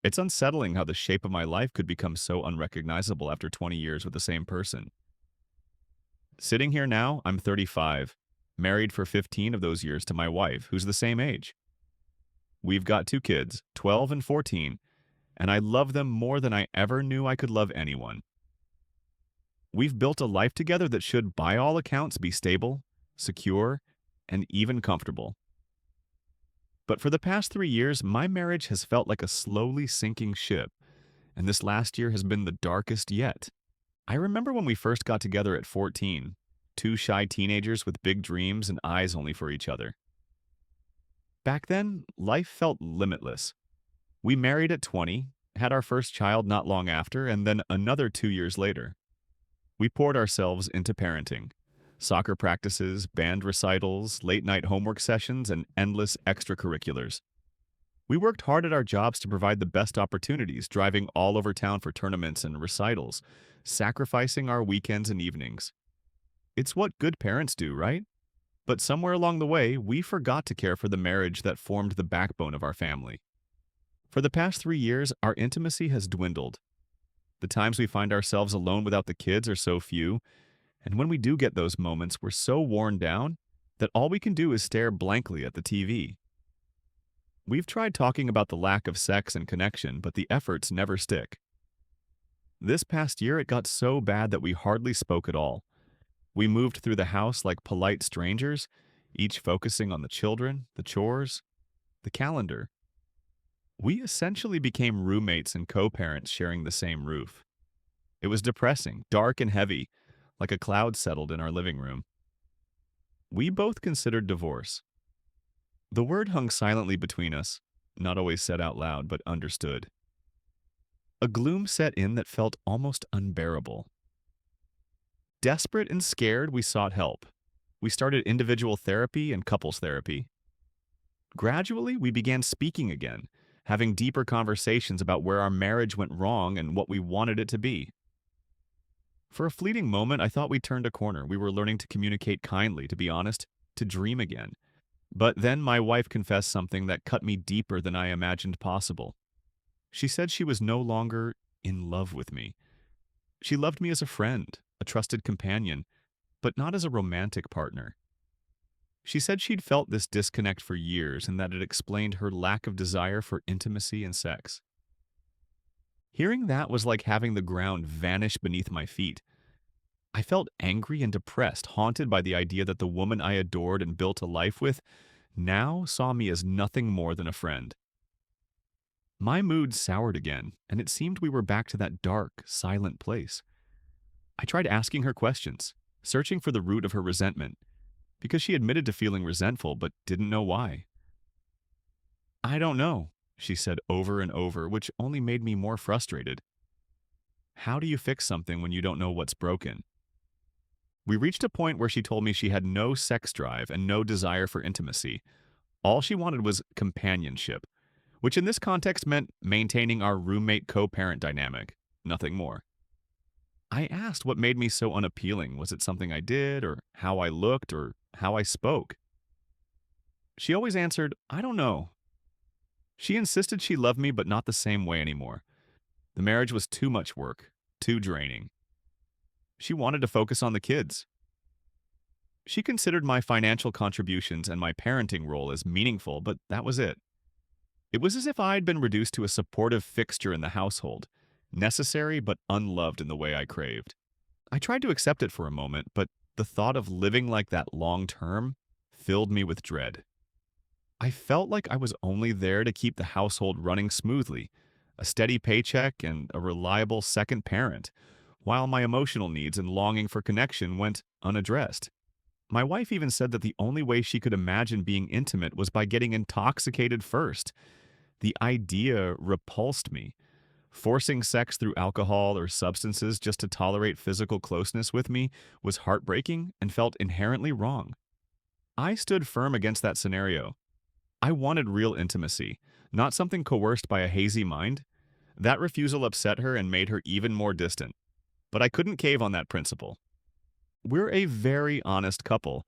It's unsettling how the shape of my life could become so unrecognizable after 20 years with the same person. Sitting here now, I'm 35, married for 15 of those years to my wife, who's the same age. We've got two kids, 12 and 14, and I love them more than I ever knew I could love anyone. We've built a life together that should, by all accounts, be stable, secure, and even comfortable. But for the past 3 years, my marriage has felt like a slowly sinking ship, and this last year has been the darkest yet. I remember when we first got together at 14, two shy teenagers with big dreams and eyes only for each other. Back then, life felt limitless. We married at 20, had our first child not long after, and then another 2 years later. We poured ourselves into parenting. Soccer practices, band recitals, late-night homework sessions, and endless extracurriculars. We worked hard at our jobs to provide the best opportunities, driving all over town for tournaments and recitals, sacrificing our weekends and evenings. It's what good parents do, right? But somewhere along the way, we forgot to care for the marriage that formed the backbone of our family. For the past 3 years, our intimacy has dwindled. The times we find ourselves alone without the kids are so few, and when we do get those moments, we're so worn down that all we can do is stare blankly at the TV. We've tried talking about the lack of sex and connection, but the efforts never stick. This past year, it got so bad that we hardly spoke at all. We moved through the house like polite strangers, each focusing on the children, the chores, the calendar. We essentially became roommates and co-parents sharing the same roof. It was depressing, dark and heavy, like a cloud settled in our living room. We both considered divorce. The word hung silently between us, not always said out loud, but understood. A gloom set in that felt almost unbearable. Desperate and scared, we sought help. We started individual therapy and couples therapy. Gradually, we began speaking again, having deeper conversations about where our marriage went wrong and what we wanted it to be. For a fleeting moment, I thought we turned a corner. We were learning to communicate kindly, to be honest, to dream again. But then my wife confessed something that cut me deeper than I imagined possible. She said she was no longer in love with me. She loved me as a friend, a trusted companion, but not as a romantic partner. She said she'd felt this disconnect for years and that it explained her lack of desire for intimacy and sex. Hearing that was like having the ground vanish beneath my feet. I felt angry and depressed, haunted by the idea that the woman I adored and built a life with now saw me as nothing more than a friend. My mood soured again, and it seemed we were back to that dark, silent place. I tried asking her questions, searching for the root of her resentment, because she admitted to feeling resentful but didn't know why. "I don't know," she said over and over, which only made me more frustrated. How do you fix something when you don't know what's broken? We reached a point where she told me she had no sex drive and no desire for intimacy. All she wanted was companionship, which in this context meant maintaining our roommate co-parent dynamic, nothing more. I asked what made me so unappealing. Was it something I did, or how I looked, or how I spoke? She always answered, "I don't know." She insisted she loved me, but not the same way anymore. The marriage was too much work, too draining. She wanted to focus on the kids. She considered my financial contributions and my parenting role as meaningful, but that was it. It was as if I had been reduced to a supportive fixture in the household, necessary but unloved in the way I craved. I tried to accept it for a moment, but the thought of living like that long term filled me with dread. I felt like I was only there to keep the household running smoothly, a steady paycheck and a reliable second parent, while my emotional needs and longing for connection went unaddressed. My wife even said that the only way she could imagine being intimate was by getting intoxicated first. The idea repulsed me. Forcing sex through alcohol or substances just to tolerate physical closeness with me was heartbreaking and felt inherently wrong. I stood firm against that scenario. I wanted real intimacy, not something coerced by a hazy mind. That refusal upset her and made her even more distant. But I couldn't cave on that principle. We're a very honest couple.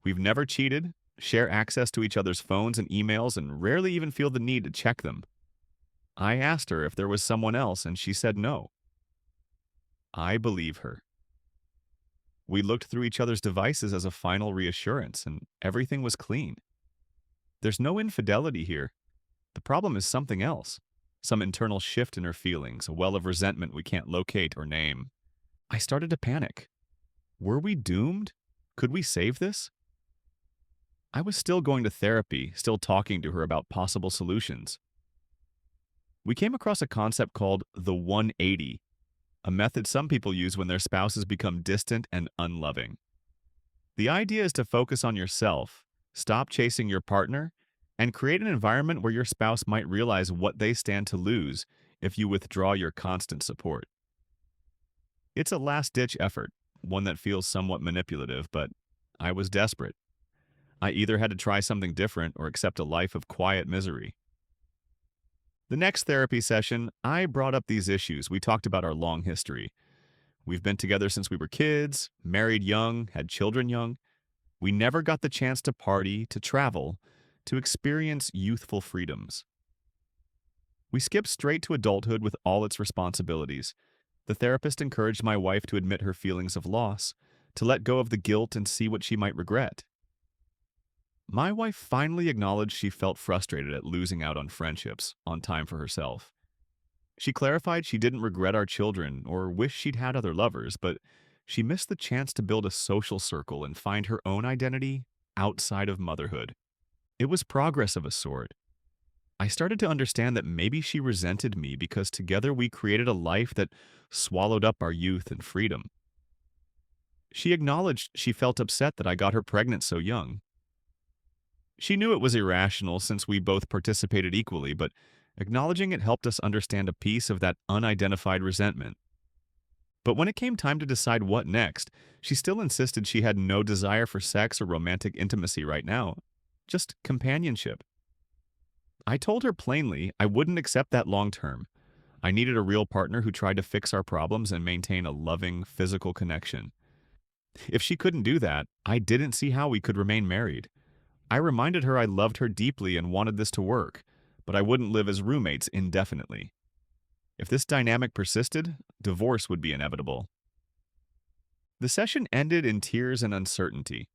We've never cheated, share access to each other's phones and emails, and rarely even feel the need to check them. I asked her if there was someone else, and she said no. I believe her. We looked through each other's devices as a final reassurance, and everything was clean. There's no infidelity here. The problem is something else. Some internal shift in her feelings, a well of resentment we can't locate or name. I started to panic. Were we doomed? Could we save this? I was still going to therapy, still talking to her about possible solutions. We came across a concept called the 180, a method some people use when their spouses become distant and unloving. The idea is to focus on yourself, stop chasing your partner, and create an environment where your spouse might realize what they stand to lose if you withdraw your constant support. It's a last-ditch effort, one that feels somewhat manipulative, but I was desperate. I either had to try something different or accept a life of quiet misery. The next therapy session, I brought up these issues. We talked about our long history. We've been together since we were kids, married young, had children young. We never got the chance to party, to travel, to experience youthful freedoms. We skipped straight to adulthood with all its responsibilities. The therapist encouraged my wife to admit her feelings of loss, to let go of the guilt and see what she might regret. My wife finally acknowledged she felt frustrated at losing out on friendships, on time for herself. She clarified she didn't regret our children or wish she'd had other lovers, but she missed the chance to build a social circle and find her own identity outside of motherhood. It was progress of a sort. I started to understand that maybe she resented me because together we created a life that swallowed up our youth and freedom. She acknowledged she felt upset that I got her pregnant so young. She knew it was irrational since we both participated equally, but acknowledging it helped us understand a piece of that unidentified resentment. But when it came time to decide what next, she still insisted she had no desire for sex or romantic intimacy right now, just companionship. I told her plainly I wouldn't accept that long term. I needed a real partner who tried to fix our problems and maintain a loving, physical connection. If she couldn't do that, I didn't see how we could remain married. I reminded her I loved her deeply and wanted this to work, but I wouldn't live as roommates indefinitely. If this dynamic persisted, divorce would be inevitable. The session ended in tears and uncertainty.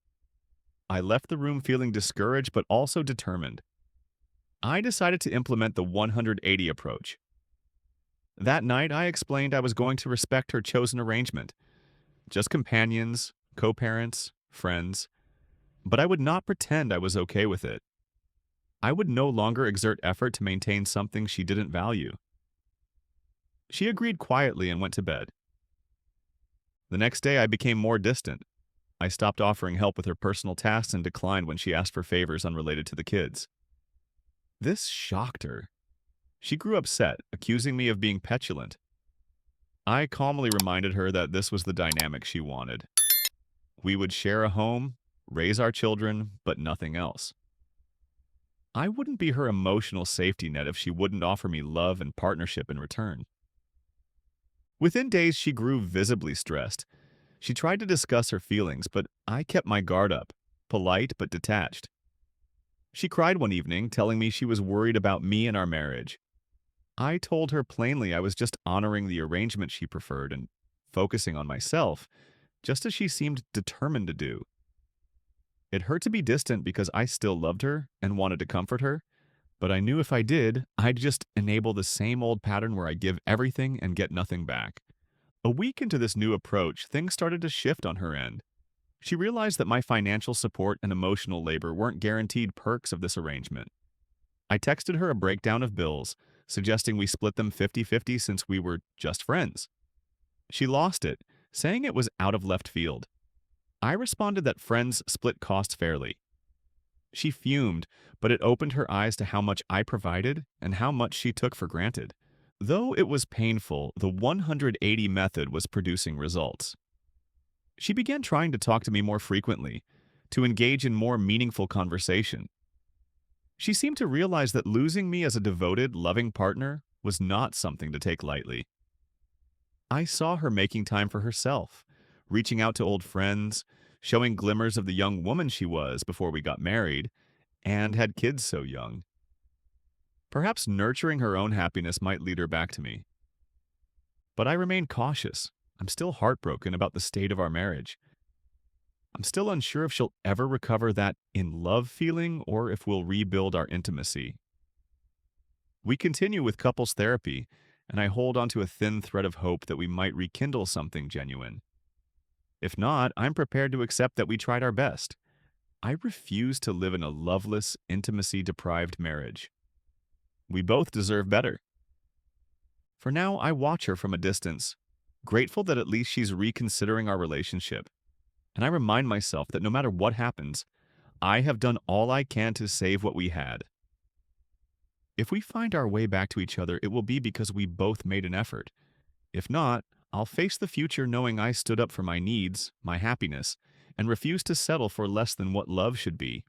I left the room feeling discouraged but also determined. I decided to implement the 180 approach. That night, I explained I was going to respect her chosen arrangement. Just companions, co-parents, friends. But I would not pretend I was okay with it. I would no longer exert effort to maintain something she didn't value. She agreed quietly and went to bed. The next day, I became more distant. I stopped offering help with her personal tasks and declined when she asked for favors unrelated to the kids. This shocked her. She grew upset, accusing me of being petulant. I calmly reminded her that this was the dynamic she wanted. We would share a home, raise our children, but nothing else. I wouldn't be her emotional safety net if she wouldn't offer me love and partnership in return. Within days, she grew visibly stressed. She tried to discuss her feelings, but I kept my guard up, polite but detached. She cried one evening, telling me she was worried about me and our marriage. I told her plainly I was just honoring the arrangement she preferred and focusing on myself, just as she seemed determined to do. It hurt to be distant because I still loved her and wanted to comfort her, but I knew if I did, I'd just enable the same old pattern where I give everything and get nothing back. A week into this new approach, things started to shift on her end. She realized that my financial support and emotional labor weren't guaranteed perks of this arrangement. I texted her a breakdown of bills, suggesting we split them 50-50 since we were just friends. She lost it, saying it was out of left field. I responded that friends split costs fairly. She fumed, but it opened her eyes to how much I provided and how much she took for granted. Though it was painful, the 180 method was producing results. She began trying to talk to me more frequently, to engage in more meaningful conversation. She seemed to realize that losing me as a devoted, loving partner was not something to take lightly. I saw her making time for herself, reaching out to old friends, showing glimmers of the young woman she was before we got married and had kids so young. Perhaps nurturing her own happiness might lead her back to me. But I remain cautious. I'm still heartbroken about the state of our marriage. I'm still unsure if she'll ever recover that in love feeling or if we'll rebuild our intimacy. We continue with couples therapy, and I hold onto a thin thread of hope that we might rekindle something genuine. If not, I'm prepared to accept that we tried our best. I refuse to live in a loveless, intimacy-deprived marriage. We both deserve better. For now, I watch her from a distance, grateful that at least she's reconsidering our relationship. And I remind myself that no matter what happens, I have done all I can to save what we had. If we find our way back to each other, it will be because we both made an effort. If not, I'll face the future knowing I stood up for my needs, my happiness, and refused to settle for less than what love should be.